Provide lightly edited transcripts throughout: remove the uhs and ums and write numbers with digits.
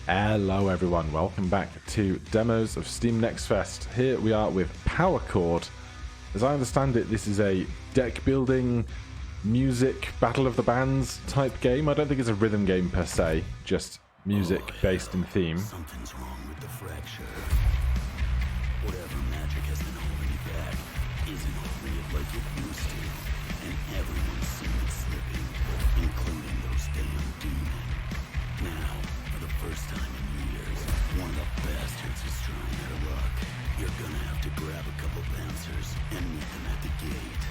Hello everyone, welcome back to Demos of Steam Next Fest. Here we are with Power Chord. As I understand it, this is a deck building, music, battle of the bands type game. I don't think it's a rhythm game per se, just music based in theme. Something's wrong with the fracture. Whatever magic has been holding you back isn't holding it like it used to. And everyone's seen it slipping, including those damn demons. Now, for the first time in years, one of the bastards is trying their luck. You're gonna have to grab a couple bouncers and meet them at the gate.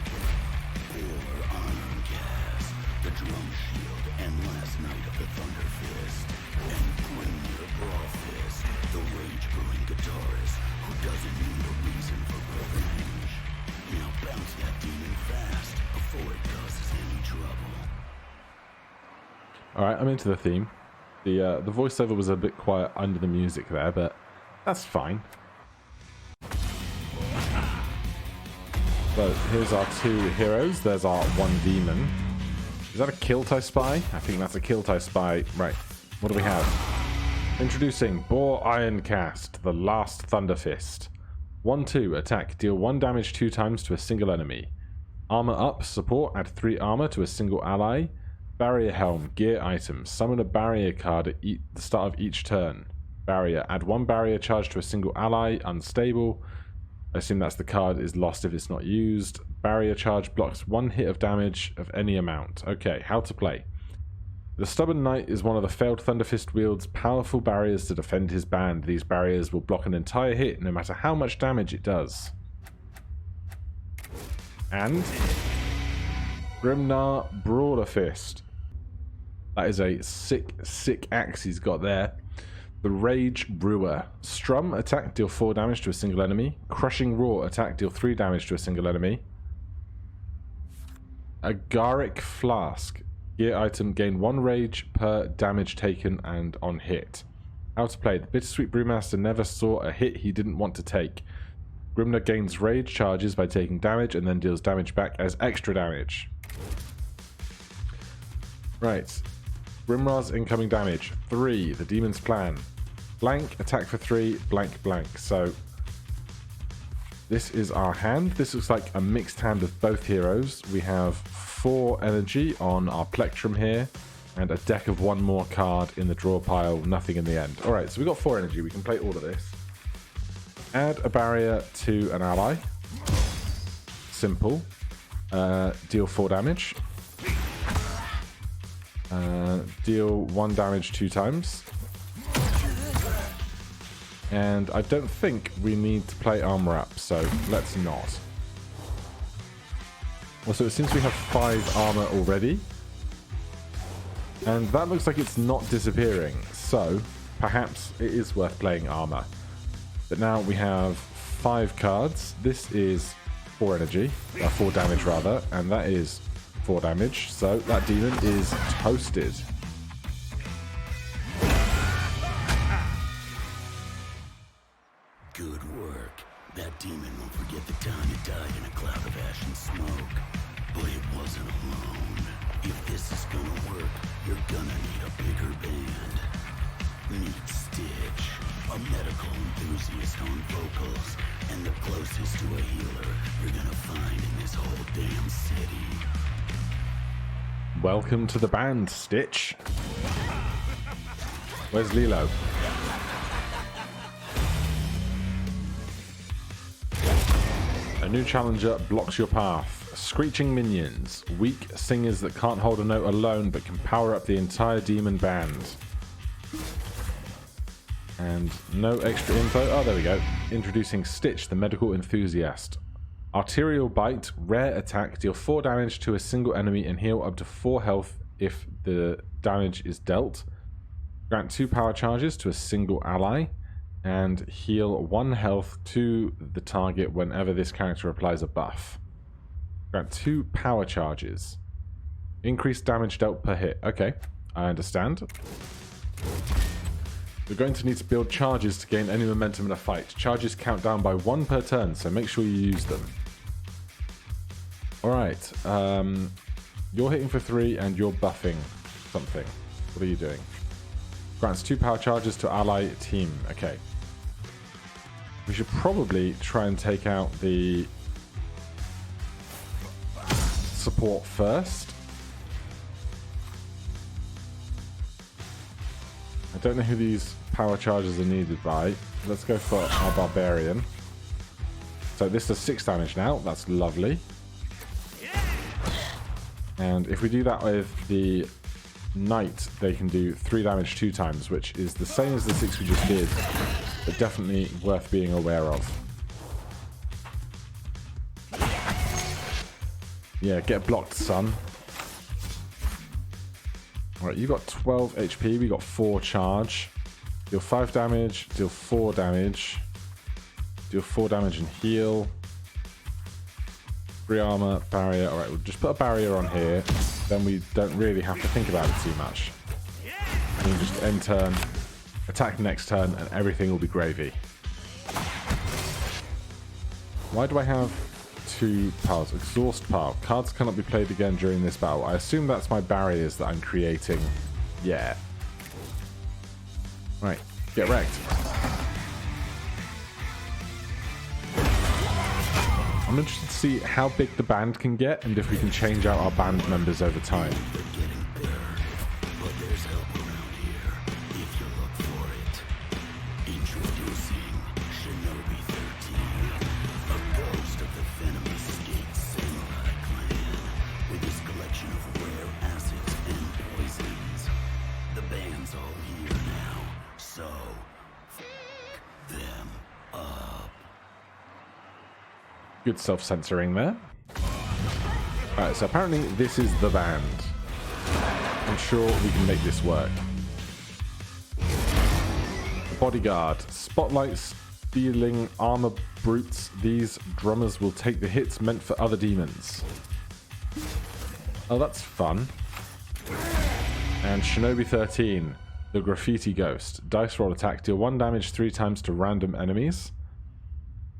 Or Iron Gas, the drum shield, and last night of the Thunder Fist. And Premier Brawl Fist, the rage-brewing guitarist who doesn't need a reason for revenge. Now bounce that demon fast before it causes any trouble. Alright, I'm into the theme. The voiceover was a bit quiet under the music there, but that's fine. So here's our two heroes. There's our one demon. Is that a Kiltai Spy? I think that's a Kiltai Spy. Right. What do we have? Introducing Boar Iron Cast, the last Thunder Fist. 1-2, attack. Deal 1 damage 2 times to a single enemy. Armor up, support, add 3 armor to a single ally. Barrier Helm, gear item. Summon a barrier card at the start of each turn. Barrier, add 1 barrier charge to a single ally, unstable. I assume that's the card is lost if it's not used. Barrier charge blocks 1 hit of damage of any amount. Okay, how to play. The Stubborn Knight is one of the failed Thunderfist wields powerful barriers to defend his band. These barriers will block an entire hit no matter how much damage it does. And Grimnar Brawler Fist. That is a sick axe he's got there. The Rage Brewer. Strum, attack, deal 4 damage to a single enemy. Crushing Roar, attack, deal 3 damage to a single enemy. Agaric Flask. Gear item, gain 1 rage per damage taken and on hit. How to play. The Bittersweet Brewmaster never saw a hit he didn't want to take. Grimnar gains rage charges by taking damage and then deals damage back as extra damage. Right. Grimnar's incoming damage. 3. The Demon's Plan. Blank, attack for 3, blank, blank. So, this is our hand. This looks like a mixed hand of both heroes. We have 4 energy on our plectrum here, and a deck of 1 more card in the draw pile, nothing in the end. Alright, so we've got 4 energy. We can play all of this. Add a barrier to an ally. Simple. Deal 4 damage. Deal 1 damage 2 times. And I don't think we need to play armor up, so let's not. Also, it seems we have 5 armor already. And that looks like it's not disappearing, so perhaps it is worth playing armor. But now we have 5 cards. This is 4 energy, 4 damage rather, and that is 4 damage, so that demon is toasted. Good work. That demon won't forget the time it died in a cloud of ash and smoke. But it wasn't alone. If this is gonna work, you're gonna need a bigger band. Meet Stitch, a medical enthusiast on vocals, and the closest to a healer you're gonna find in this whole damn city. Welcome to the band, Stitch. Where's Lilo? A new challenger blocks your path. Screeching minions. Weak singers that can't hold a note alone but can power up the entire demon band. And no extra info. Oh, there we go. Introducing Stitch, the medical enthusiast. Arterial Bite, rare attack, deal 4 damage to a single enemy and heal up to 4 health if the damage is dealt. Grant 2 power charges to a single ally, and heal 1 health to the target whenever this character applies a buff. Grant 2 power charges. Increase damage dealt per hit. Okay, I understand. You're going to need to build charges to gain any momentum in a fight. Charges count down by 1 per turn, so make sure you use them. Alright, you're hitting for 3 and you're buffing something. What are you doing? Grants 2 power charges to ally team. Okay. We should probably try and take out the support first. I don't know who these power charges are needed by. Let's go for our barbarian. So this does 6 damage now. That's lovely. And if we do that with the knight, they can do 3 damage 2 times, which is the same as the 6 we just did, but definitely worth being aware of. Yeah, get blocked, son. Alright, you got 12 HP, we got 4 charge. Deal 5 damage, deal 4 damage. Deal 4 damage and heal. 3 armor, barrier. Alright, we'll just put a barrier on here. Then we don't really have to think about it too much. We can just end turn, attack next turn, and everything will be gravy. Why do I have 2 powers? Exhaust power. Cards cannot be played again during this battle. I assume that's my barriers that I'm creating. Yeah. Right, get wrecked. I'm interested to see how big the band can get and if we can change out our band members over time. Good self-censoring there. Alright, so apparently this is the band. I'm sure we can make this work. Bodyguard. Spotlight stealing armor brutes. These drummers will take the hits meant for other demons. Oh, that's fun. And Shinobi 13. The graffiti ghost. Dice roll attack. Deal 1 damage 3 times to random enemies.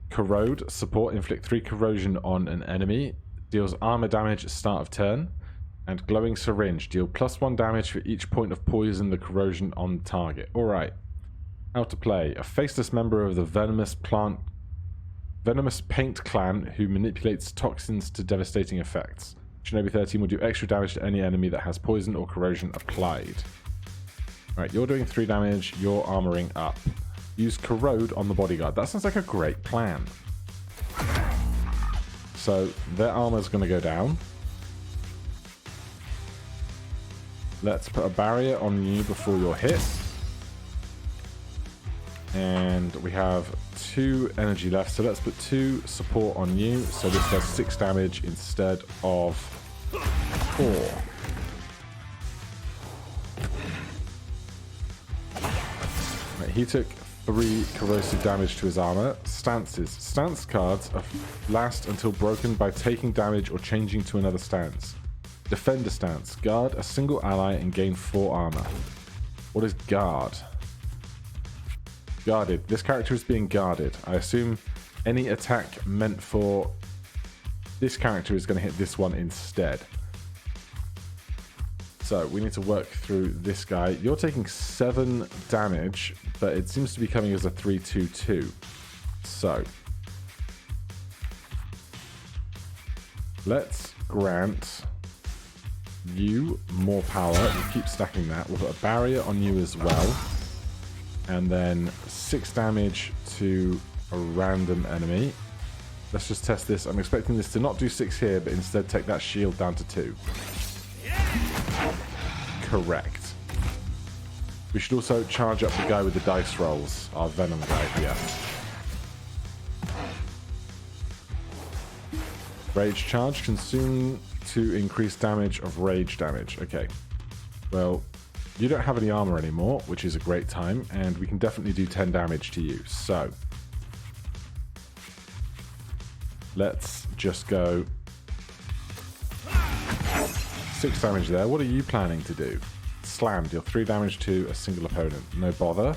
Corrode, support, inflict 3 corrosion on an enemy, deals armor damage at start of turn, and glowing syringe, deal +1 damage for each point of poison the corrosion on target. Alright, how to play. A faceless member of the venomous paint clan who manipulates toxins to devastating effects. Shinobi 13 will do extra damage to any enemy that has poison or corrosion applied. Alright, you're doing 3 damage, you're armoring up. Use corrode on the bodyguard. That sounds like a great plan. So their armor's going to go down. Let's put a barrier on you before you're hit. And we have 2 energy left, so let's put 2 support on you. So this does 6 damage instead of 4. Right, he took 3 corrosive damage to his armor. Stances. Stance cards last until broken by taking damage or changing to another stance. Defender stance. Guard a single ally and gain 4 armor. What is guard? Guarded. This character is being guarded. I assume any attack meant for this character is going to hit this one instead. So we need to work through this guy. You're taking 7 damage, but it seems to be coming as a 3-2-2. So let's grant you more power. We'll keep stacking that. We'll put a barrier on you as well. And then 6 damage to a random enemy. Let's just test this. I'm expecting this to not do 6 here, but instead take that shield down to 2. Correct. We should also charge up the guy with the dice rolls. Our Venom guy here. Rage charge. Consume to increase damage of rage damage. Okay. Well, you don't have any armor anymore, which is a great time, and we can definitely do 10 damage to you. So let's just go 6 damage there. What are you planning to do? Slam. Deal 3 damage to a single opponent. No bother.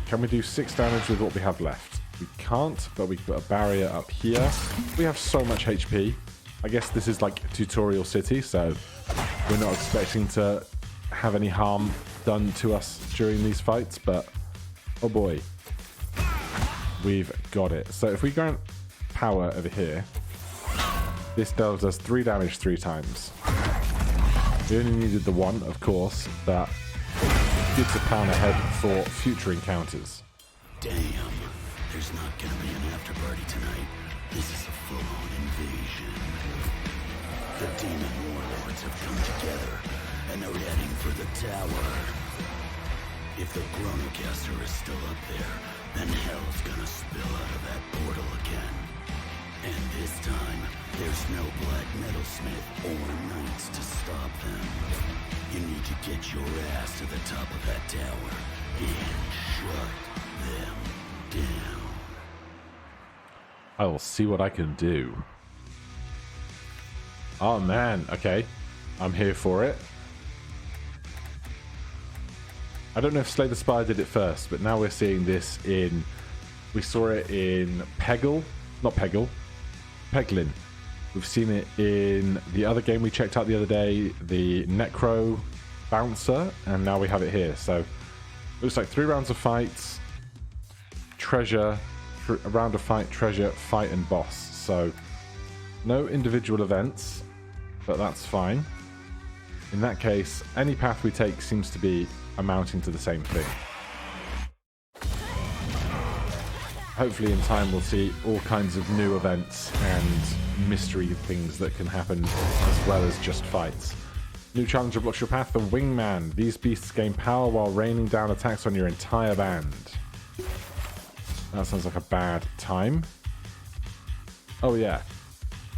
Can we do 6 damage with what we have left? We can't, but we can put a barrier up here. We have so much HP. I guess this is like Tutorial City, so we're not expecting to have any harm done to us during these fights, but oh boy, we've got it. So if we grant power over here, this deals us 3 damage 3 times. We only needed the 1, of course, but gives a pound ahead for future encounters. Damn, there's not gonna be an after party tonight. This is a full-on invasion. The demon warlords have come together, and they're heading for the tower. If the Chronocaster is still up there, then hell's gonna spill out of that portal again. And this time, there's no black metalsmith or knights to stop them. You need to get your ass to the top of that tower and shut them down. I will see what I can do. Oh man, okay. I'm here for it. I don't know if Slay the Spire did it first, but now we're seeing this in... We saw it in Peggle. Not Peggle. Peglin. We've seen it in the other game we checked out the other day, the Necro Bouncer, and now we have it here. So, looks like 3 rounds of fights, treasure, a round of fight, treasure, fight, and boss. So, no individual events, but that's fine. In that case, any path we take seems to be amounting to the same thing. Hopefully in time we'll see all kinds of new events and mystery things that can happen as well as just fights. New challenger blocks your path, the Wingman. These beasts gain power while raining down attacks on your entire band. That sounds like a bad time. Oh yeah.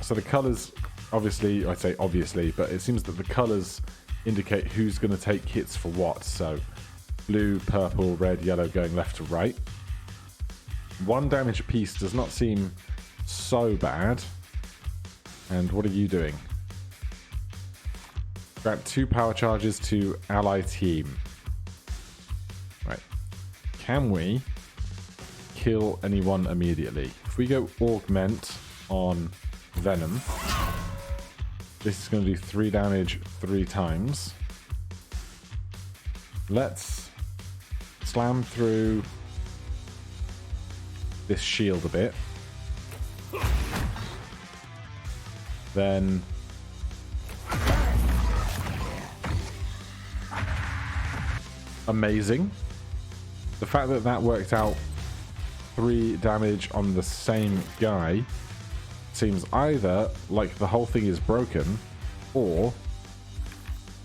So the colours, obviously, I'd say obviously, but it seems that the colours indicate who's going to take hits for what. So blue, purple, red, yellow going left to right. 1 damage apiece does not seem so bad. And what are you doing? Grant 2 power charges to ally team. Right. Can we kill anyone immediately? If we go augment on Venom, this is going to do 3 damage 3 times. Let's slam through this shield a bit. Then amazing. The fact that that worked out 3 damage on the same guy seems either like the whole thing is broken or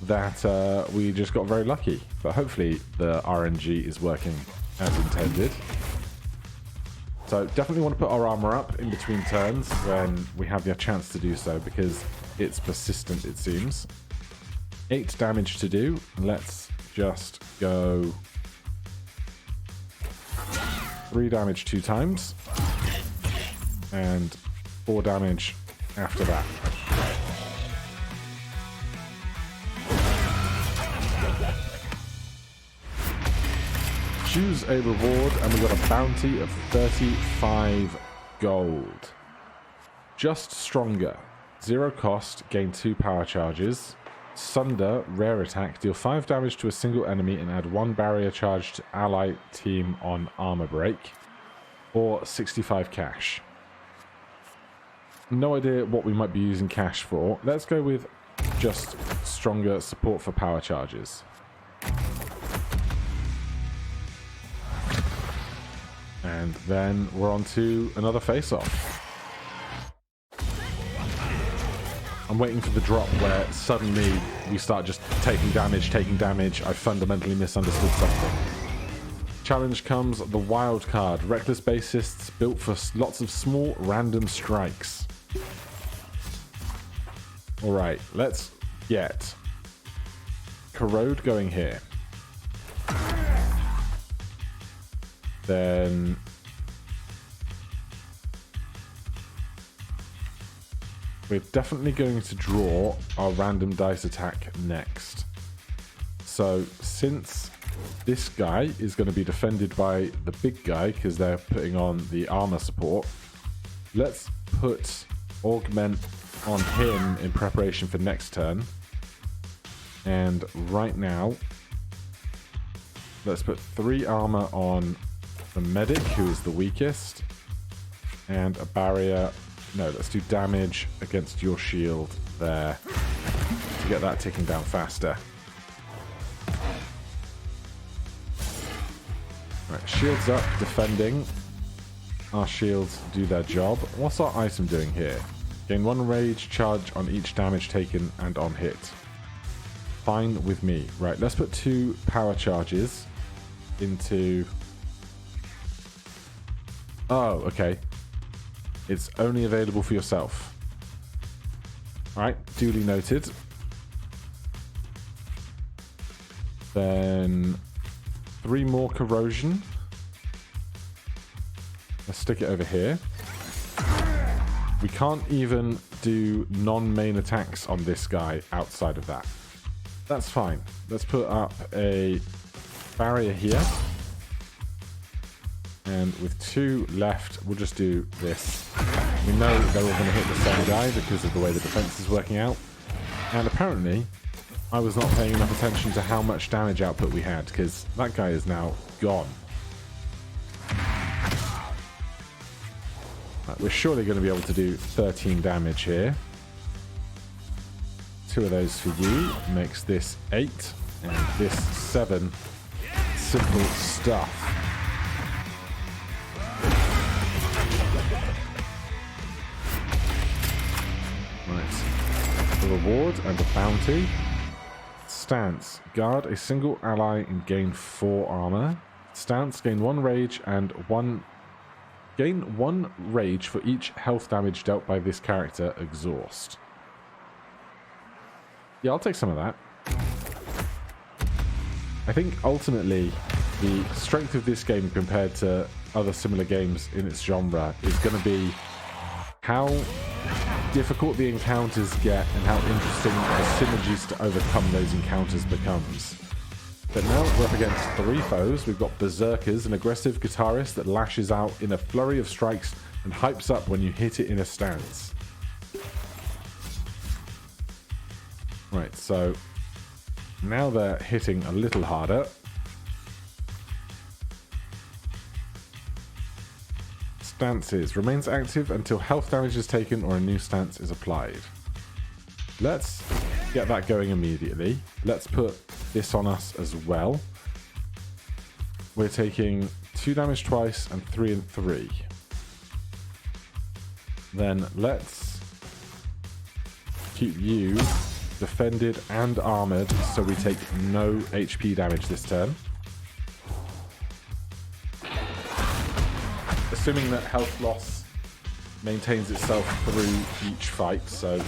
that we just got very lucky. But hopefully the RNG is working as intended. So definitely want to put our armor up in between turns when we have the chance to do so, because it's persistent, it seems. 8 damage to do. Let's just go 3 damage 2 times and 4 damage after that. Choose a reward, and we got a bounty of 35 gold. Just Stronger. 0 cost, gain 2 power charges. Sunder, rare attack, deal 5 damage to a single enemy and add 1 barrier charge to ally team on armor break. Or 65 cash. No idea what we might be using cash for. Let's go with Just Stronger support for power charges. And then we're on to another face-off. I'm waiting for the drop where suddenly we start just taking damage. I fundamentally misunderstood something. Challenge comes the wild card. Reckless bassists built for lots of small random strikes. Alright, let's get Corrode going here. Then we're definitely going to draw our random dice attack next. So since this guy is going to be defended by the big guy because they're putting on the armor support, let's put augment on him in preparation for next turn. And right now, let's put 3 armor on the medic, who is the weakest. And a barrier. No, let's do damage against your shield there to get that ticking down faster. Right, shields up, defending. Our shields do their job. What's our item doing here? Gain 1 rage charge on each damage taken and on hit. Fine with me. Right, let's put 2 power charges into... Oh, okay. It's only available for yourself. Alright, duly noted. Then 3 more corrosion. Let's stick it over here. We can't even do non-main attacks on this guy outside of that. That's fine. Let's put up a barrier here. And with 2 left, we'll just do this. We know they're all going to hit the same guy because of the way the defense is working out. And apparently, I was not paying enough attention to how much damage output we had, because that guy is now gone. Right, we're surely going to be able to do 13 damage here. 2 of those for you makes this 8, and this 7. Simple stuff. Right. A reward and a bounty. Stance. Guard a single ally and gain 4 armor. Stance. Gain 1 rage and 1... Gain 1 rage for each health damage dealt by this character. Exhaust. Yeah, I'll take some of that. I think ultimately the strength of this game compared to other similar games in its genre is going to be how difficult the encounters get and how interesting the synergies to overcome those encounters becomes. But now we're up against 3 foes. We've got Berserkers, an aggressive guitarist that lashes out in a flurry of strikes and hypes up when you hit it in a stance. Right, so now they're hitting a little harder. Stances. Remains active until health damage is taken or a new stance is applied. Let's get that going immediately. Let's put this on us as well. We're taking 2 damage twice and 3 and 3. Then let's keep you defended and armored so we take no HP damage this turn. Assuming that health loss maintains itself through each fight, so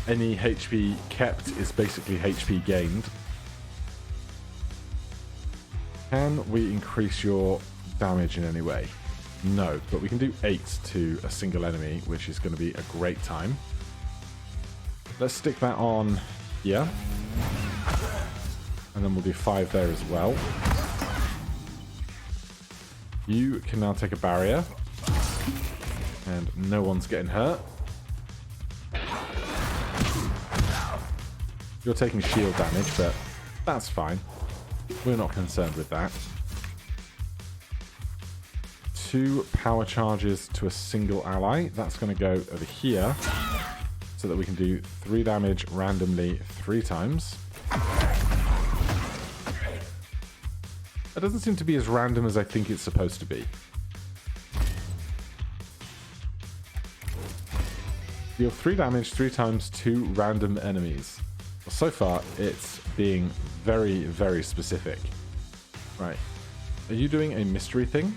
any HP kept is basically HP gained. Can we increase your damage in any way? No, but we can do 8 to a single enemy, which is going to be a great time. Let's stick that on here. And then we'll do 5 there as well. You can now take a barrier. And no one's getting hurt. You're taking shield damage, but that's fine. We're not concerned with that. 2 power charges to a single ally. That's going to go over here so that we can do 3 damage randomly 3 times. That doesn't seem to be as random as I think it's supposed to be. Deal 3 damage 3 times to random enemies. Well, so far, it's being very, very specific. Right. Are you doing a mystery thing?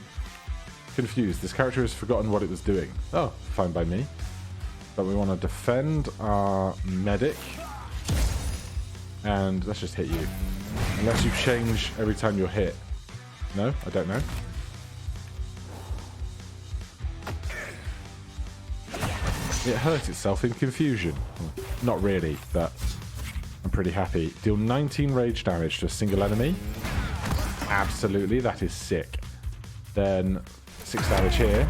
Confused. This character has forgotten what it was doing. Oh, fine by me. But we want to defend our medic. And let's just hit you. Unless you change every time you're hit. No? I don't know. It hurt itself in confusion. Not really, but I'm pretty happy. Deal 19 rage damage to a single enemy. Absolutely, that is sick. Then 6 damage here.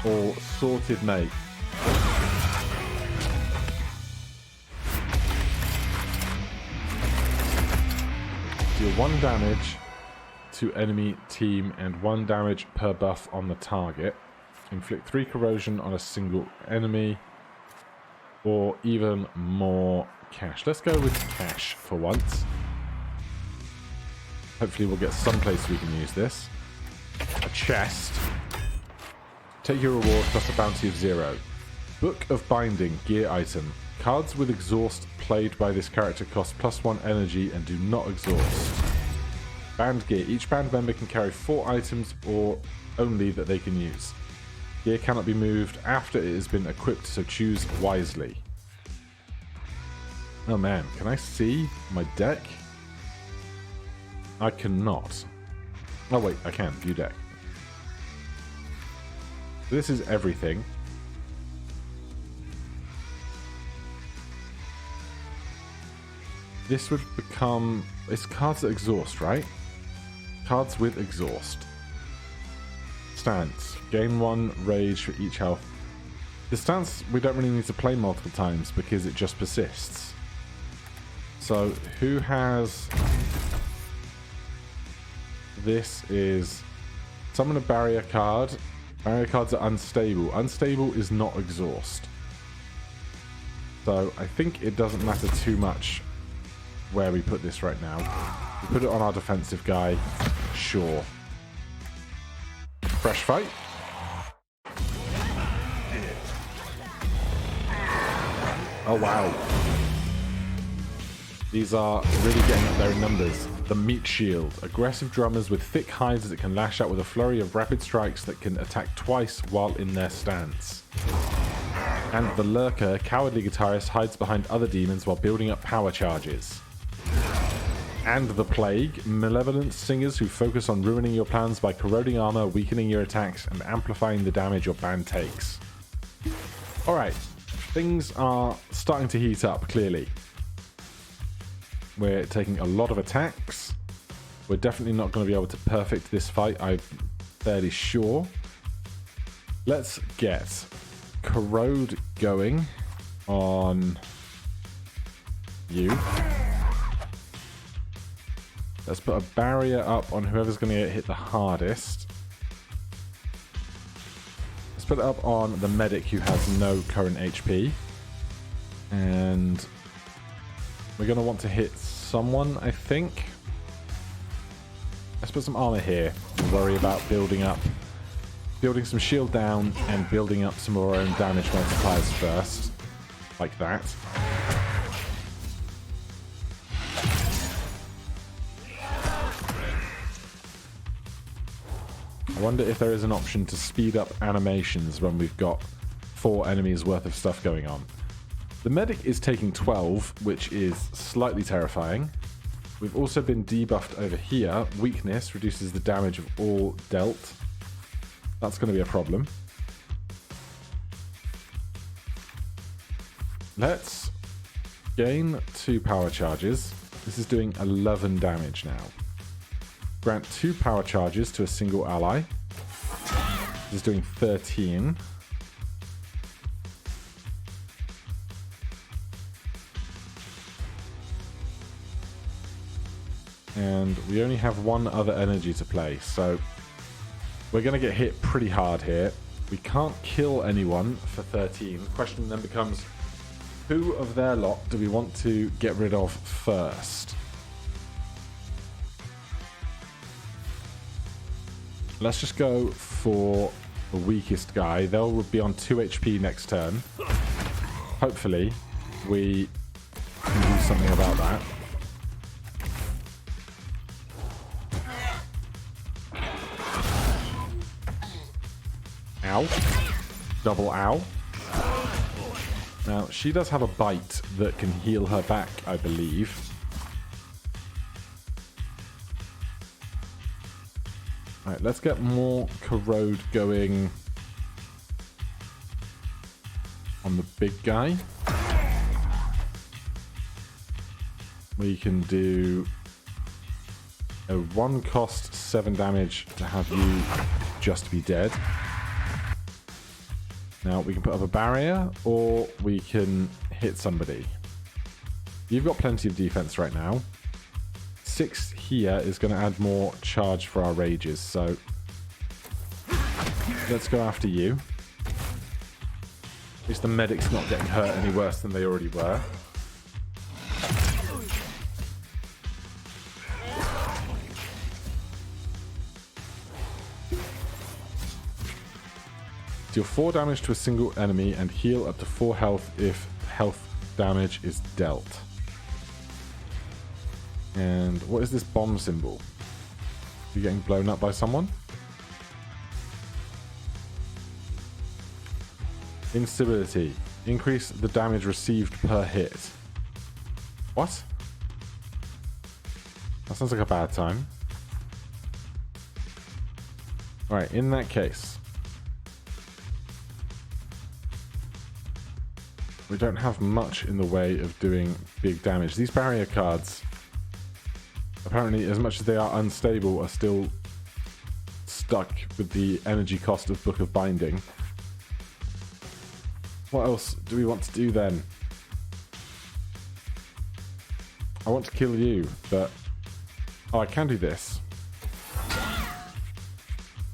All sorted, mate. Deal 1 damage to enemy team and 1 damage per buff on the target. Inflict 3 corrosion on a single enemy. Or even more cash. Let's go with cash for once. Hopefully we'll get someplace we can use this. A chest. Take your reward plus a bounty of 0. Book of Binding, gear item. Cards with exhaust played by this character cost +1 energy and do not exhaust. Band gear. Each band member can carry 4 items or only that they can use. Gear cannot be moved after it has been equipped, so choose wisely. Oh man, can I see my deck? I cannot. Oh wait, I can. View deck. This is everything. This would become... It's cards that exhaust, right? Cards with exhaust. Stance. Gain 1 rage for each health. The stance we don't really need to play multiple times because it just persists. So, who has... This is... Summon a barrier card. Barrier cards are unstable. Unstable is not exhaust. So, I think it doesn't matter too much where we put this right now. We put it on our defensive guy. Sure. Fresh fight. Oh wow. These are really getting up there in numbers. The Meat Shield. Aggressive drummers with thick hides that can lash out with a flurry of rapid strikes that can attack twice while in their stance. And the Lurker, cowardly guitarist, hides behind other demons while building up power charges. And the Plague, malevolent singers who focus on ruining your plans by corroding armor, weakening your attacks, and amplifying the damage your band takes. Alright, things are starting to heat up, clearly. We're taking a lot of attacks. We're definitely not going to be able to perfect this fight, I'm fairly sure. Let's get Corrode going on you. Let's put a barrier up on whoever's going to get hit the hardest. Let's put it up on the medic who has no current HP. And we're going to want to hit someone, I think. Let's put some armor here. We'll worry about building some shield down and building up some of our own damage multipliers first. Like that. I wonder if there is an option to speed up animations when we've got 4 enemies worth of stuff going on. The medic is taking 12, which is slightly terrifying. We've also been debuffed over here. Weakness reduces the damage of all dealt. That's going to be a problem. Let's gain 2 power charges. This is doing 11 damage now. Grant 2 power charges to a single ally. This is doing 13. And we only have 1 other energy to play, so we're going to get hit pretty hard here. We can't kill anyone for 13. The question then becomes, who of their lot do we want to get rid of first? Let's just go for the weakest guy. They'll be on 2 HP next turn. Hopefully, we can do something about that. Ow. Double ow. Now, she does have a bite that can heal her back, I believe. Alright, let's get more corrode going on the big guy. We can do a 1 cost 7 damage to have you just be dead. Now, we can put up a barrier, or we can hit somebody. You've got plenty of defense right now. 6 here is going to add more charge for our rages, so let's go after you. At least the medic's not getting hurt any worse than they already were. Deal 4 damage to a single enemy and heal up to 4 health if health damage is dealt. And what is this bomb symbol? Are you getting blown up by someone? Instability. Increase the damage received per hit. What? That sounds like a bad time. Alright, in that case, we don't have much in the way of doing big damage. These barrier cards, apparently, as much as they are unstable, are still stuck with the energy cost of Book of Binding. What else do we want to do then? I want to kill you, but... Oh, I can do this.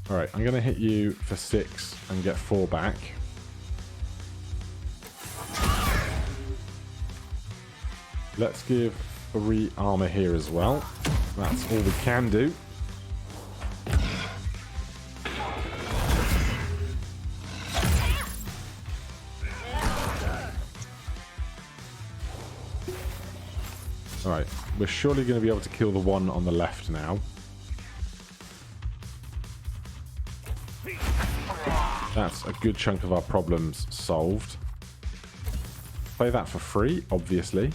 Alright, I'm going to hit you for 6 and get 4 back. Let's give 3 armor here as well. That's all we can do. Alright, we're surely going to be able to kill the one on the left now. That's a good chunk of our problems solved. Play that for free, obviously.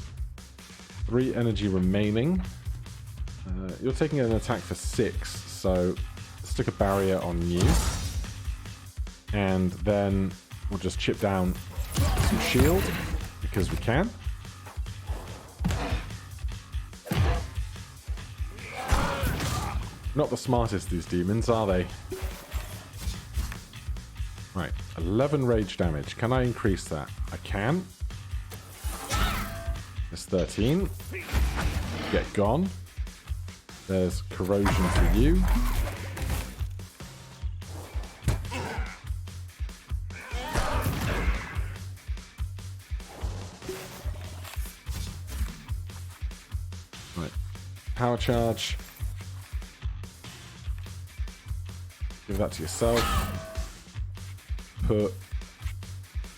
3 energy remaining. You're taking an attack for 6, so stick a barrier on you. And then we'll just chip down some shield, because we can. Not the smartest, these demons, are they? Right, 11 rage damage. Can I increase that? I can. It's 13. Get gone. There's corrosion for you. Right, power charge. Give that to yourself. Put...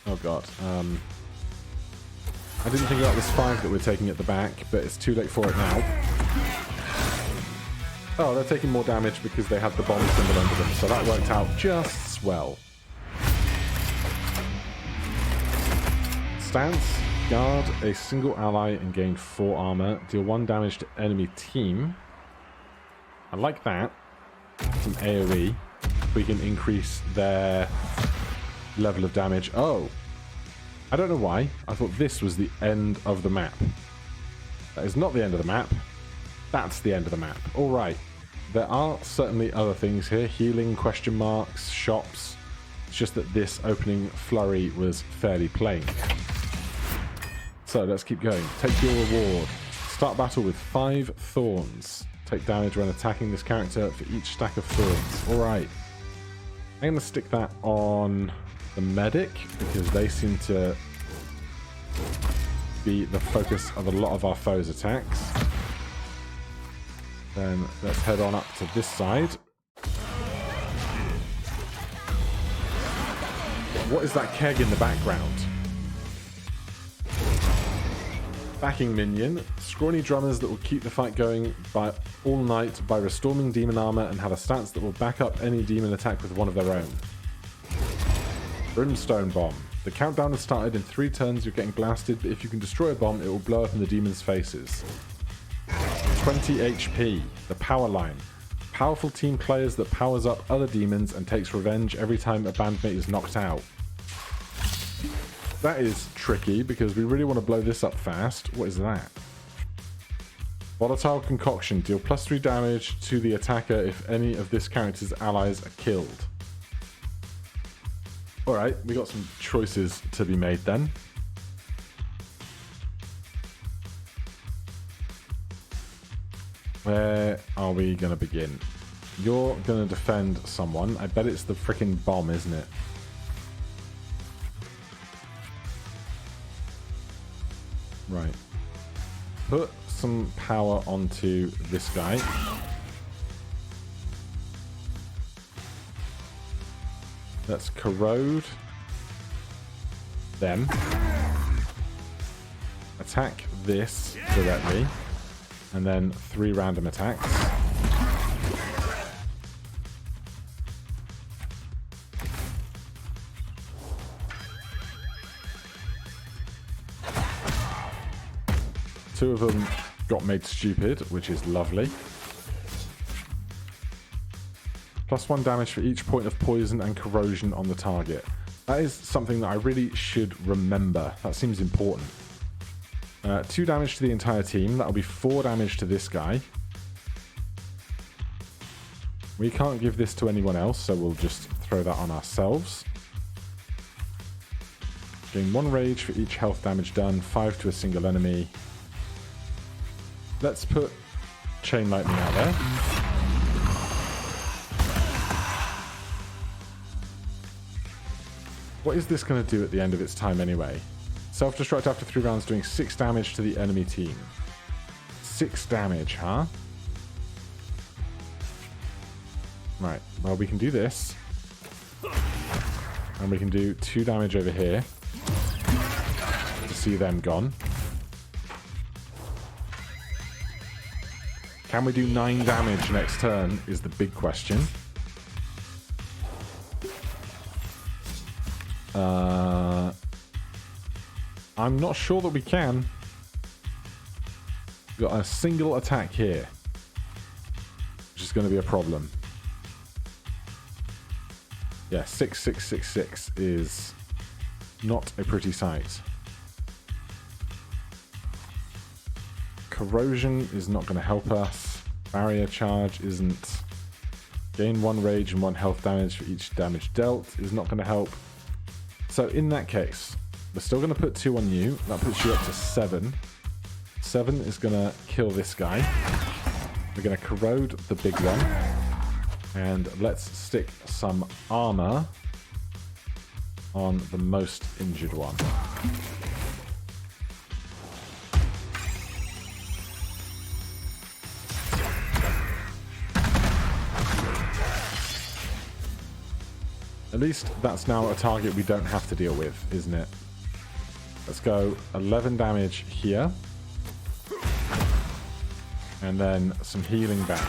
Oh god. I didn't think about this 5 that we're taking at the back, but it's too late for it now. Oh, they're taking more damage because they had the bomb symbol under them, so that worked out just well. Stance. Guard a single ally and gain 4 armor. Deal 1 damage to enemy team. I like that. Some AoE. We can increase their level of damage. Oh! I don't know why. I thought this was the end of the map. That is not the end of the map. That's the end of the map. Alright. There are certainly other things here. Healing, question marks, shops. It's just that this opening flurry was fairly plain. So let's keep going. Take your reward. Start battle with 5 thorns. Take damage when attacking this character for each stack of thorns. Alright. I'm going to stick that on the medic, because they seem to be the focus of a lot of our foes' attacks. Then let's head on up to this side. What is that keg in the background? Backing minion. Scrawny drummers that will keep the fight going all night by restoring demon armor and have a stance that will back up any demon attack with one of their own. Brimstone bomb. The countdown has started. In 3 turns you're getting blasted, but if you can destroy a bomb, it will blow up in the demons' faces. 20 HP. The power line. Powerful team players that powers up other demons and takes revenge every time a bandmate is knocked out. That is tricky, because we really want to blow this up fast. What is that? Volatile concoction. Deal +3 damage to the attacker if any of this character's allies are killed. Alright, we got some choices to be made then. Where are we going to begin? You're going to defend someone. I bet it's the freaking bomb, isn't it? Right. Put some power onto this guy. Let's corrode them. Attack this directly. And then 3 random attacks. Two of them got made stupid, which is lovely. +1 damage for each point of poison and corrosion on the target. That is something that I really should remember. That seems important. 2 damage to the entire team. That'll be 4 damage to this guy. We can't give this to anyone else, so we'll just throw that on ourselves. Gain 1 rage for each health damage done. 5 to a single enemy. Let's put Chain Lightning out there. What is this going to do at the end of its time anyway? Self-destruct after 3 rounds, doing 6 damage to the enemy team. 6 damage, huh? Right, well we can do this. And we can do 2 damage over here. To see them gone. Can we do 9 damage next turn is the big question. I'm not sure that we can. We've got a single attack here, which is going to be a problem. Yeah, 6 is not a pretty sight. Corrosion is not going to help us. Barrier charge isn't. Gain 1 rage and 1 health damage for each damage dealt is not going to help. So in that case, we're still going to put 2 on you. That puts you up to 7. 7 is going to kill this guy. We're going to corrode the big one. And let's stick some armor on the most injured one. At least that's now a target we don't have to deal with, isn't it? Let's go 11 damage here. And then some healing back.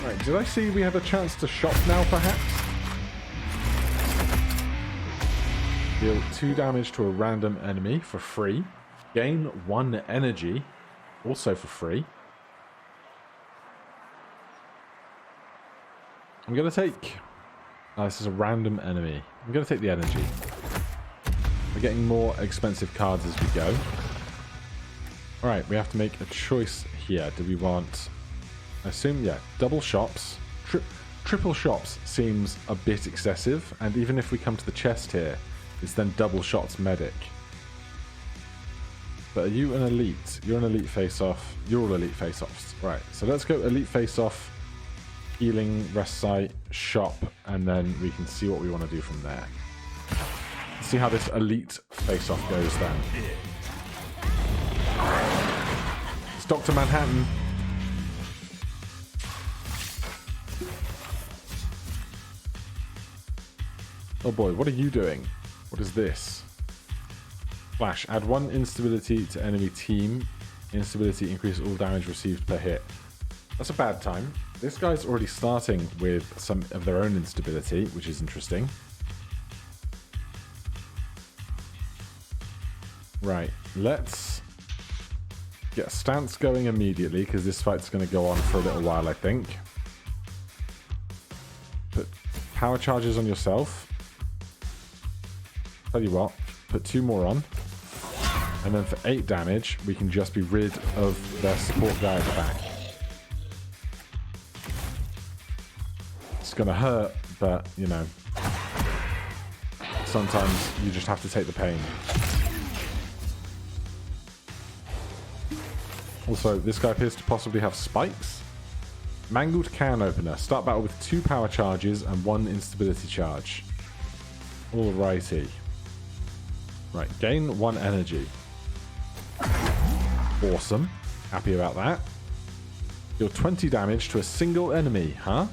Right, did I see we have a chance to shop now, perhaps? Deal 2 damage to a random enemy for free. Gain 1 energy, also for free. I'm going to take... Oh, this is a random enemy. I'm going to take the energy. We're getting more expensive cards as we go. Alright, we have to make a choice here. Do we want... I assume, yeah, double shops. Triple shops seems a bit excessive. And even if we come to the chest here, it's then double shots medic. But are you an elite? You're an elite face-off. You're all elite face-offs. Right, so let's go elite face-off. Healing, rest site, shop, and then we can see what we want to do from there. See how this elite face-off goes then. It's Dr. Manhattan. Oh boy, what are you doing? What is this? Flash. Add 1 instability to enemy team. Instability increases all damage received per hit. That's a bad time. This guy's already starting with some of their own instability, which is interesting. Right, let's get a stance going immediately, because this fight's going to go on for a little while, I think. Put power charges on yourself. Tell you what, put 2 more on. And then for 8 damage, we can just be rid of their support guy at the back. It's going to hurt, but, you know, sometimes you just have to take the pain. Also, this guy appears to possibly have spikes. Mangled can opener. Start battle with 2 power charges and 1 instability charge. Alrighty. Right, gain 1 energy. Awesome. Happy about that. Deal 20 damage to a single enemy, huh?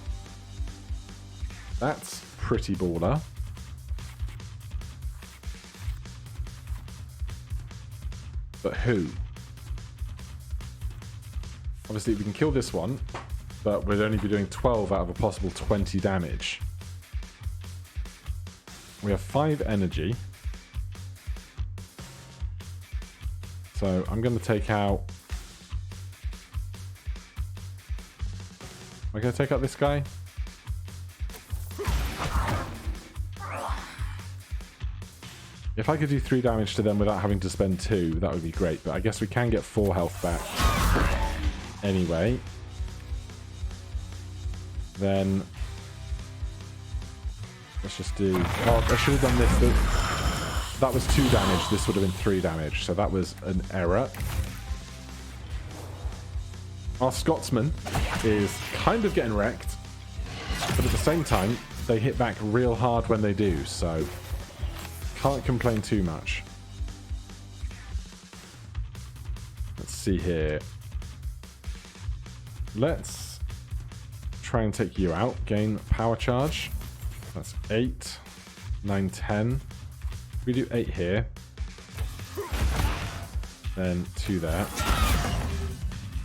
That's pretty baller. But who? Obviously, we can kill this one, but we'd only be doing 12 out of a possible 20 damage. We have 5 energy. So I'm going to take out... Am I going to take out this guy? If I could do 3 damage to them without having to spend 2, that would be great. But I guess we can get 4 health back. Anyway. Then... let's just do... oh, I should have done this. That was 2 damage. This would have been 3 damage. So that was an error. Our Scotsman is kind of getting wrecked. But at the same time, they hit back real hard when they do. So... can't complain too much. Let's see here. Let's try and take you out. Gain power charge. That's 8, 9, 10. We do 8 here. Then 2 there.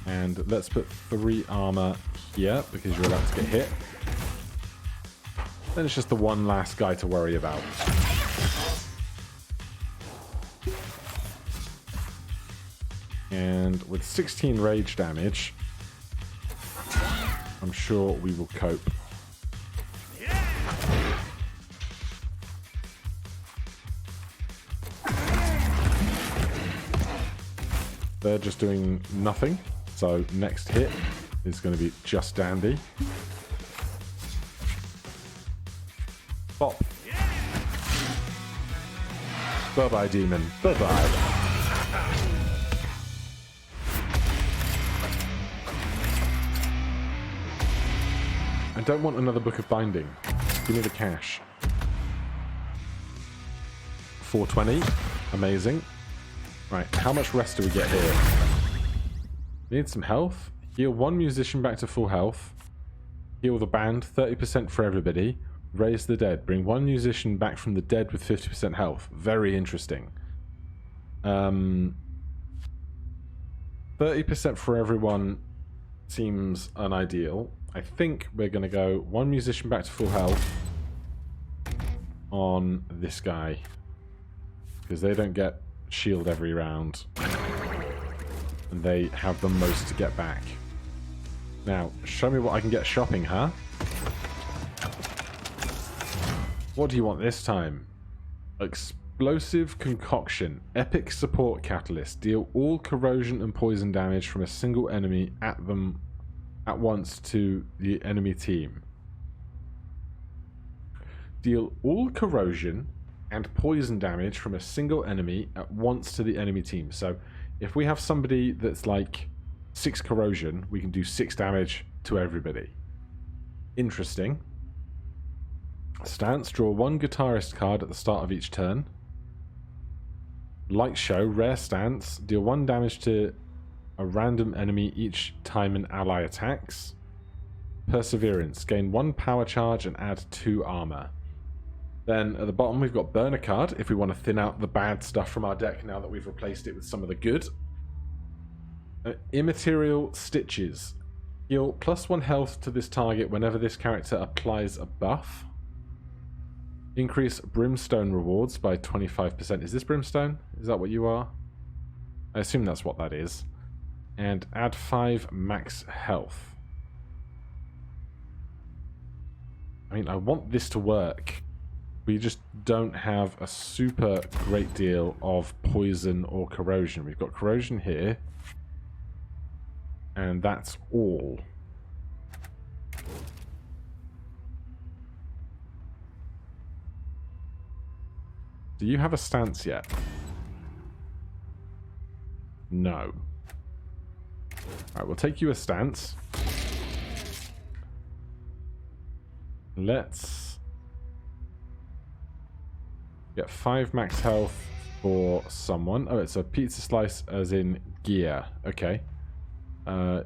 And let's put 3 armor here because you're about to get hit. Then it's just the one last guy to worry about. And with 16 rage damage, I'm sure we will cope. They're just doing nothing, so next hit is going to be just dandy. Pop. Bye-bye, demon. Bye-bye. I don't want another book of binding. Give me the cash. 420. Amazing. Right, how much rest do we get here? Need some health. Heal 1 musician back to full health. Heal the band, 30% for everybody. Raise the dead. Bring 1 musician back from the dead with 50% health. Very interesting. 30% for everyone seems unideal. I think we're going to go 1 musician back to full health on this guy. Because they don't get shield every round. And they have the most to get back. Now, show me what I can get shopping, huh? What do you want this time? Explosive Concoction. Epic Support Catalyst. Deal all corrosion and poison damage from a single enemy at once to the enemy team. Deal all corrosion and poison damage from a single enemy at once to the enemy team. So if we have somebody that's like 6 corrosion, we can do 6 damage to everybody. Interesting. Stance, draw 1 guitarist card at the start of each turn. Light show, rare stance, deal 1 damage to a random enemy each time an ally attacks. Perseverance, gain 1 power charge and add 2 armor. Then at the bottom we've got burner card if we want to thin out the bad stuff from our deck now that we've replaced it with some of the good. Immaterial stitches. Heal +1 health to this target whenever this character applies a buff. Increase brimstone rewards by 25%. Is this brimstone? Is that what you are? I assume that's what that is. And add 5 max health. I mean, I want this to work. We just don't have a super great deal of poison or corrosion. We've got corrosion here. And that's all. Do you have a stance yet? No. Alright, we'll take you a stance. Let's get 5 max health for someone. Oh, it's a pizza slice as in gear. Okay. You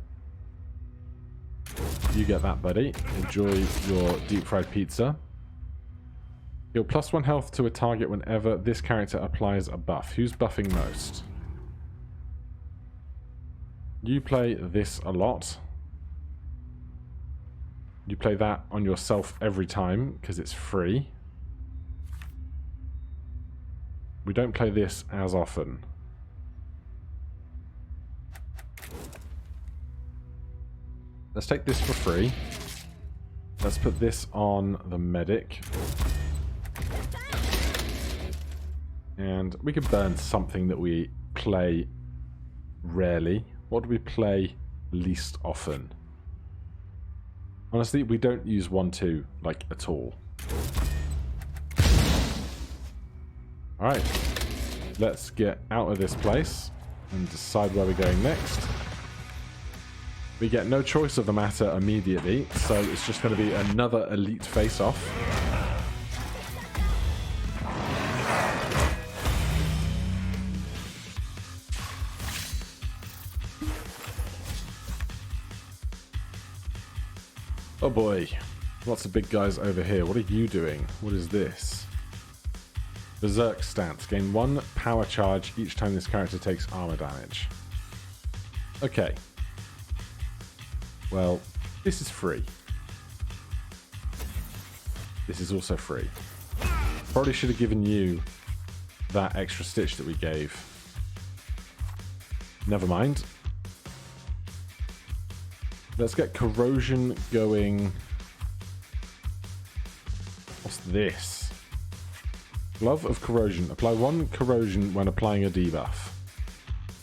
get that, buddy. Enjoy your deep fried pizza. Heal +1 health to a target whenever this character applies a buff. Who's buffing most? You play this a lot. You play that on yourself every time because it's free. We don't play this as often. Let's take this for free. Let's put this on the medic. And we could burn something that we play rarely. What do we play least often? Honestly, we don't use 1-2 like at all. Alright, let's get out of this place and decide where we're going next. We get no choice of the matter immediately, so it's just going to be another elite face-off. Oh boy, lots of big guys over here. What are you doing? What is this? Berserk stance. Gain 1 power charge each time this character takes armor damage. Okay. Well, this is free. This is also free. Probably should have given you that extra stitch that we gave. Never mind. Let's get corrosion going. What's this? Glove of corrosion. Apply 1 corrosion when applying a debuff.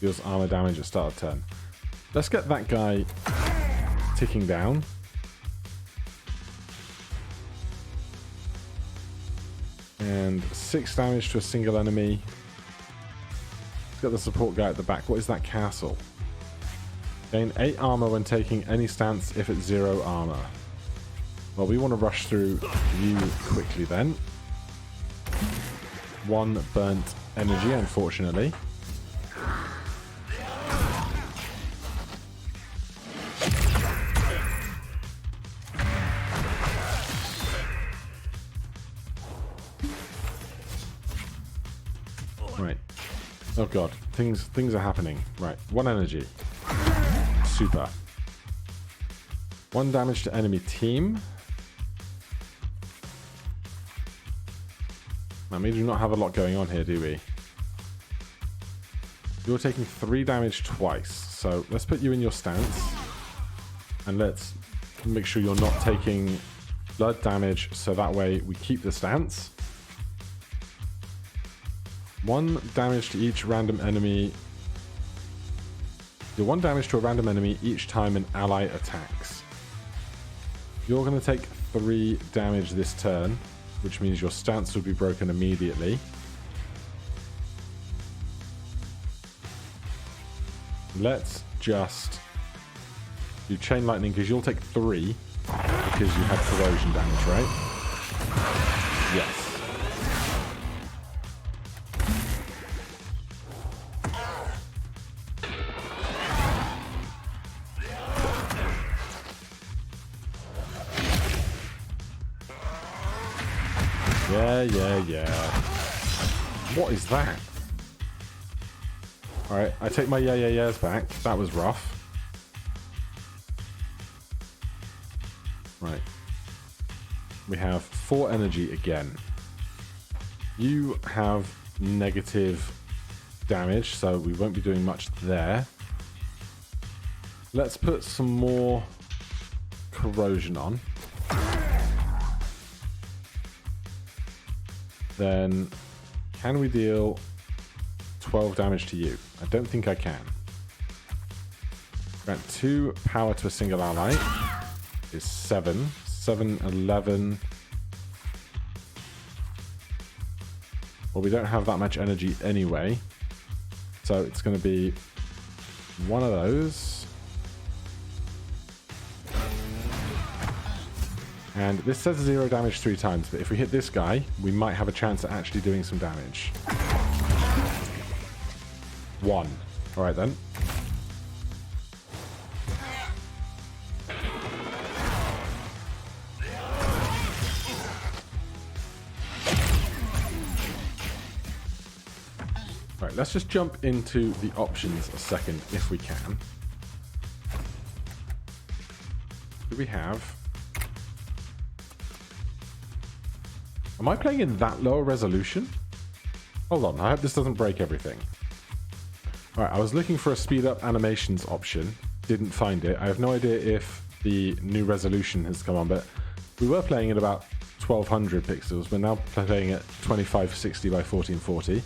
Deals armor damage at start of turn. Let's get that guy ticking down. And 6 damage to a single enemy. Let's get the support guy at the back. What is that castle? Gain 8 armor when taking any stance if it's 0 armor. Well, we want to rush through you quickly then. 1 burnt energy, unfortunately. Right. Oh god, things are happening. Right, 1 energy. Super. 1 damage to enemy team. Now, we do not have a lot going on here, do we? You're taking 3 damage twice, so let's put you in your stance. And let's make sure you're not taking blood damage, so that way we keep the stance. 1 damage to each random enemy. Do 1 damage to a random enemy each time an ally attacks. You're going to take 3 damage this turn, which means your stance will be broken immediately. Let's just do chain lightning because you'll take 3 because you have corrosion damage, right? Yes. Yeah. What is that? Alright, I take my yeahs back. That was rough. Right. We have 4 energy again. You have negative damage, so we won't be doing much there. Let's put some more corrosion on. Then, can we deal 12 damage to you? I don't think I can. Grant 2 power to a single ally is 7. 7, 11. Well, we don't have that much energy anyway. So it's going to be one of those. And this says 0 damage 3 times, but if we hit this guy, we might have a chance at actually doing some damage. 1. Alright then. Right, let's just jump into the options a second, if we can. Do we have... Am I playing in that lower resolution? Hold on, I hope this doesn't break everything. Alright, I was looking for a speed up animations option. Didn't find it. I have no idea if the new resolution has come on, but we were playing at about 1200 pixels. We're now playing at 2560 by 1440.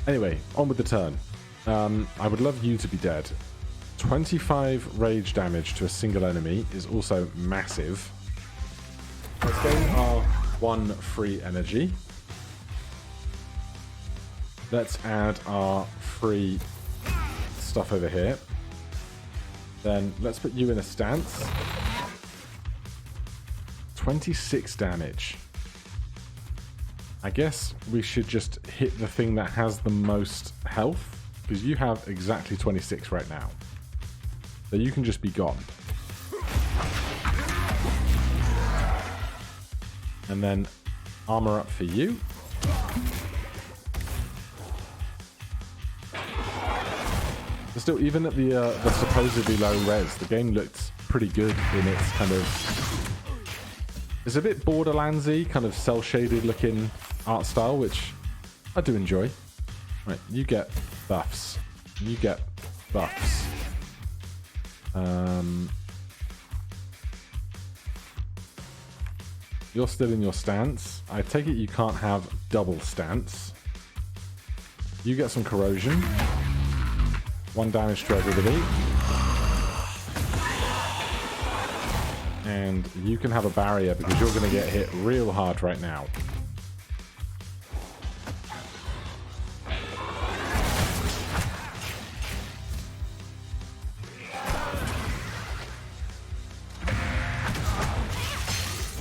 Anyway, on with the turn. I would love you to be dead. 25 rage damage to a single enemy is also massive. Let's gain our 1 free energy. Let's add our free stuff over here. Then let's put you in a stance. 26 damage. I guess we should just hit the thing that has the most health, because you have exactly 26 right now. So you can just be gone. And then armor up for you. But still, even at the supposedly low res, the game looked pretty good in its kind of... It's a bit Borderlands-y, kind of cel-shaded looking art style, which I do enjoy. Right, you get buffs. You get buffs. You're still in your stance. I take it you can't have double stance. You get some corrosion. 1 damage to everybody. And you can have a barrier because you're going to get hit real hard right now.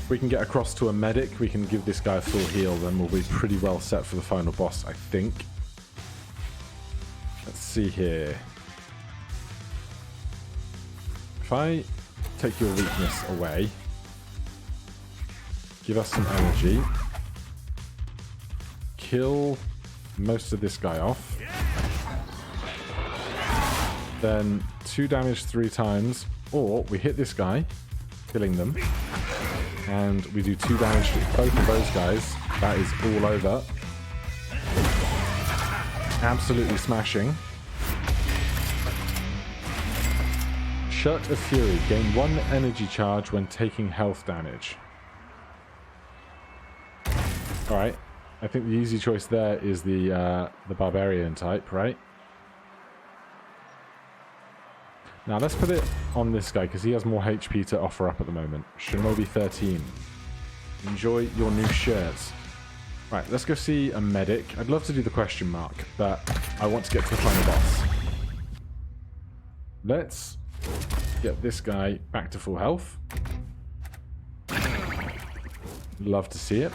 If we can get across to a medic, we can give this guy a full heal, then we'll be pretty well set for the final boss, I think. Let's see here. If I take your weakness away, give us some energy, kill most of this guy off, then 2 damage 3 times, or we hit this guy, killing them, and we do 2 damage to both of those guys. That is all over. Absolutely smashing. Shirt of Fury. Gain 1 energy charge when taking health damage. Alright. I think the easy choice there is the Barbarian type, right? Now let's put it on this guy because he has more HP to offer up at the moment. Shinobi 13. Enjoy your new shirts. Right, let's go see a medic. I'd love to do the question mark, but I want to get to the final boss. Let's get this guy back to full health. Love to see it.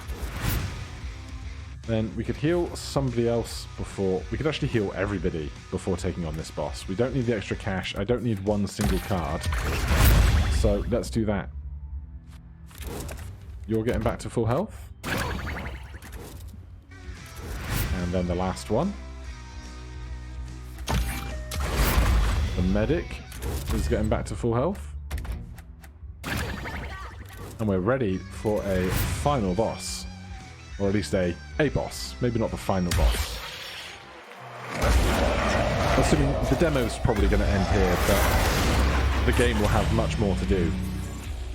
Then we could heal somebody else before... We could actually heal everybody before taking on this boss. We don't need the extra cash. I don't need 1 single card. So let's do that. You're getting back to full health. And then the last one. The medic is getting back to full health. And we're ready for a final boss. Or at least a boss. Maybe not the final boss. Assuming the demo's probably going to end here, but the game will have much more to do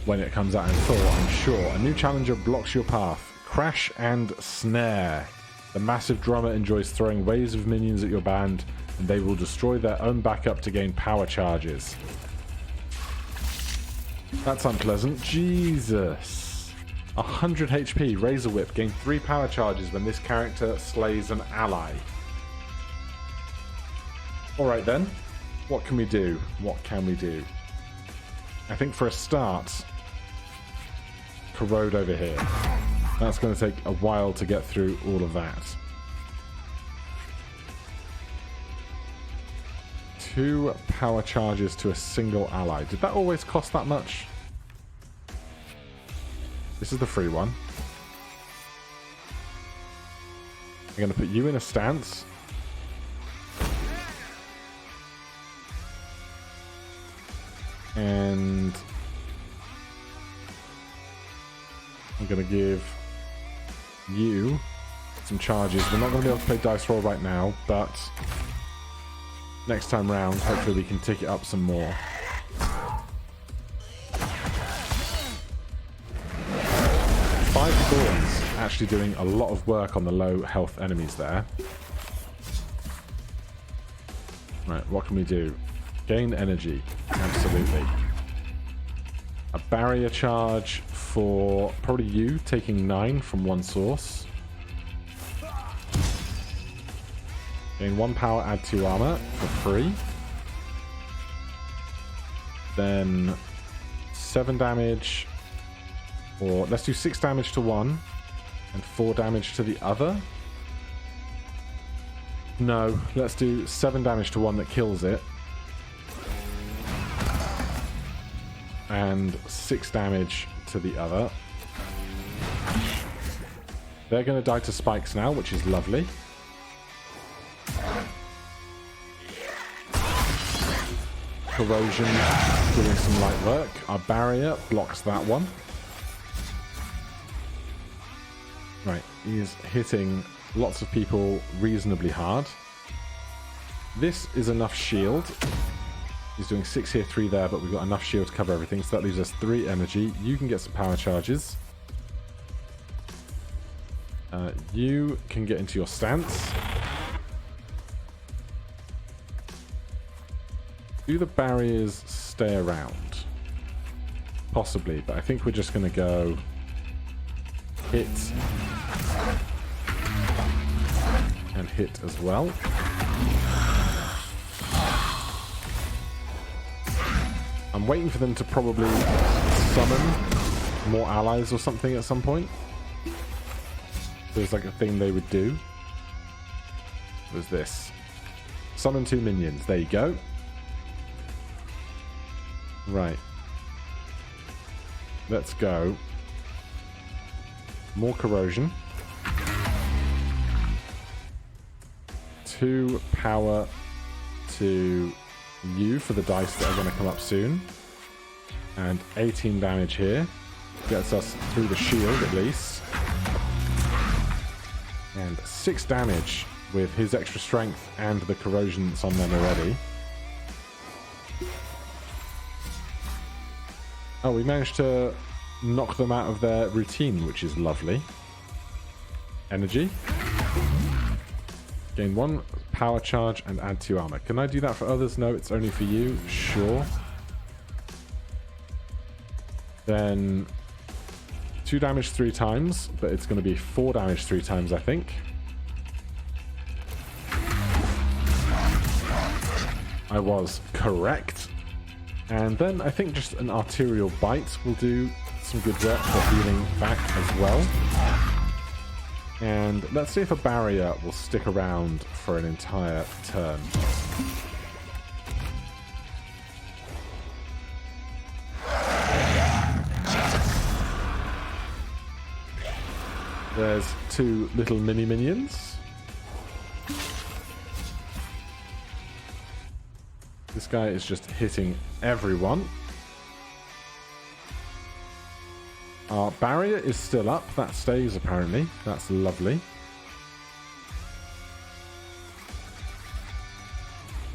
when it comes out in full, I'm sure. A new challenger blocks your path. Crash and Snare. The massive drummer enjoys throwing waves of minions at your band, and they will destroy their own backup to gain power charges. That's unpleasant. Jesus. 100 HP, Razor Whip. Gain 3 power charges when this character slays an ally. Alright then. What can we do? What can we do? I think for a start, corrode over here. That's going to take a while to get through all of that. 2 power charges to a single ally. Did that always cost that much? This is the free one. I'm going to put you in a stance. And I'm going to give you some charges. We're not going to be able to play dice roll right now, but next time round, hopefully we can tick it up some more. Five thorns actually doing a lot of work on the low health enemies there. Right, what can we do? Gain energy. Absolutely. A barrier charge for probably you, taking 9 from one source. Gain 1 power, add 2 armor for free. Then 7 damage, or let's do 6 damage to one and 4 damage to the other. No, let's do 7 damage to one that kills it. And 6 damage to the other. They're going to die to spikes now, which is lovely. Corrosion doing some light work. Our barrier blocks that one. Right, he is hitting lots of people reasonably hard. This is enough shield. He's doing 6 here, 3 there, but we've got enough shield to cover everything, so that leaves us 3 energy. You can get some power charges. You can get into your stance. Do the barriers stay around? Possibly, but I think we're just going to go hit and hit as well. I'm waiting for them to probably summon more allies or something at some point. There's like a thing they would do. What was this? Summon 2 minions. There you go. Right. Let's go. More corrosion. 2 power to you for the dice that are going to come up soon. And 18 damage here. Gets us through the shield at least. And 6 damage with his extra strength and the corrosion that's on them already. Oh, we managed to knock them out of their routine, which is lovely. Energy. Gain 1 power charge and add 2 armor. Can I do that for others? No, it's only for you. Sure. Then 2 damage 3 times, but it's going to be 4 damage 3 times, I think. I was correct. And then I think just an arterial bite will do some good work for healing back as well. And let's see if a barrier will stick around for an entire turn. There's 2 little mini minions. This guy is just hitting everyone. Our barrier is still up. That stays, apparently. That's lovely.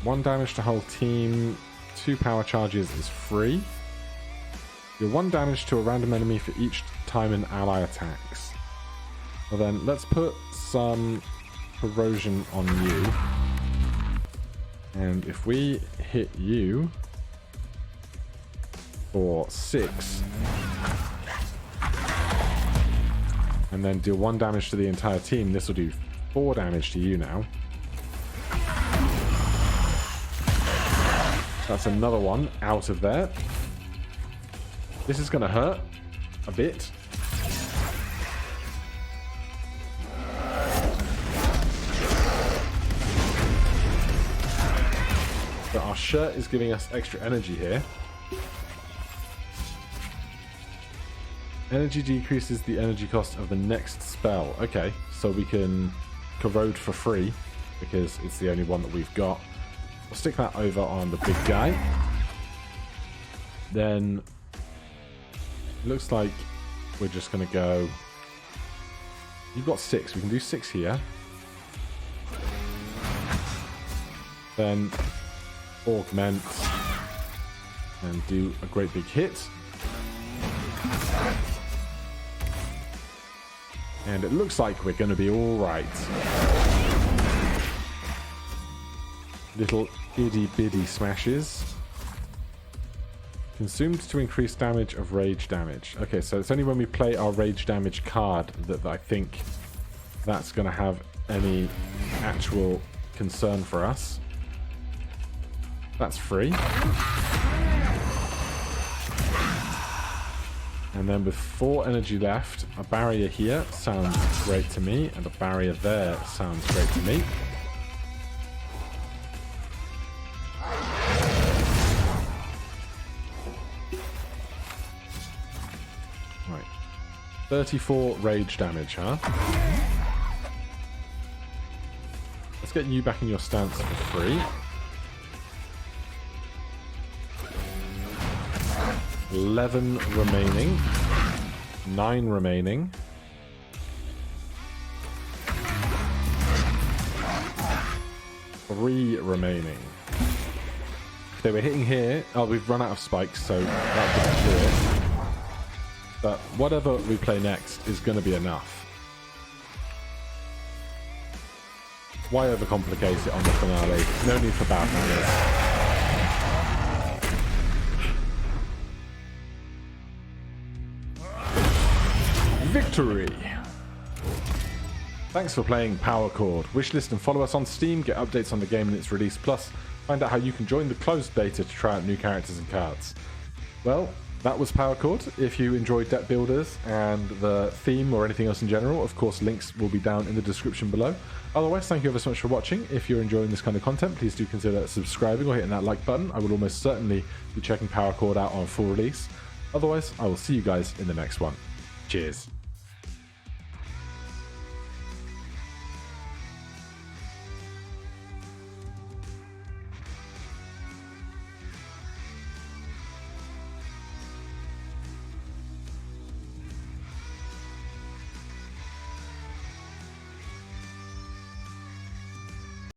1 damage to whole team. 2 power charges is free. You're 1 damage to a random enemy for each time an ally attacks. Well then, let's put some corrosion on you. And if we hit you for 6, and then deal 1 damage to the entire team, this will do 4 damage to you now. That's another one out of there. This is going to hurt a bit. shirt is giving us extra energy here. Energy decreases the energy cost of the next spell. Okay, so we can corrode for free because it's the only one that we've got. We'll stick that over on the big guy. Then it looks like we're just going to go... You've got 6. We can do 6 here. Then augment and do a great big hit. And it looks like we're going to be all right. Little itty bitty smashes. Consumed to increase damage of rage damage. Okay, so it's only when we play our rage damage card that I think that's going to have any actual concern for us. That's free. And then with 4 energy left, a barrier here sounds great to me, and a barrier there sounds great to me. Right. 34 rage damage, huh? Let's get you back in your stance for free. 11 remaining. 9 remaining. 3 remaining. Okay, we're hitting here. Oh, we've run out of spikes, so that doesn't do it. But whatever we play next is going to be enough. Why overcomplicate it on the finale? No need for bad manners. Victory! Thanks for playing Power Chord. Wishlist and follow us on Steam, get updates on the game and its release, plus find out how you can join the closed beta to try out new characters and cards. Well, that was Power Chord. If you enjoyed Deck Builders and the theme or anything else in general, of course links will be down in the description below. Otherwise, thank you ever so much for watching. If you're enjoying this kind of content, please do consider subscribing or hitting that like button. I will almost certainly be checking Power Chord out on full release. Otherwise, I will see you guys in the next one. Cheers.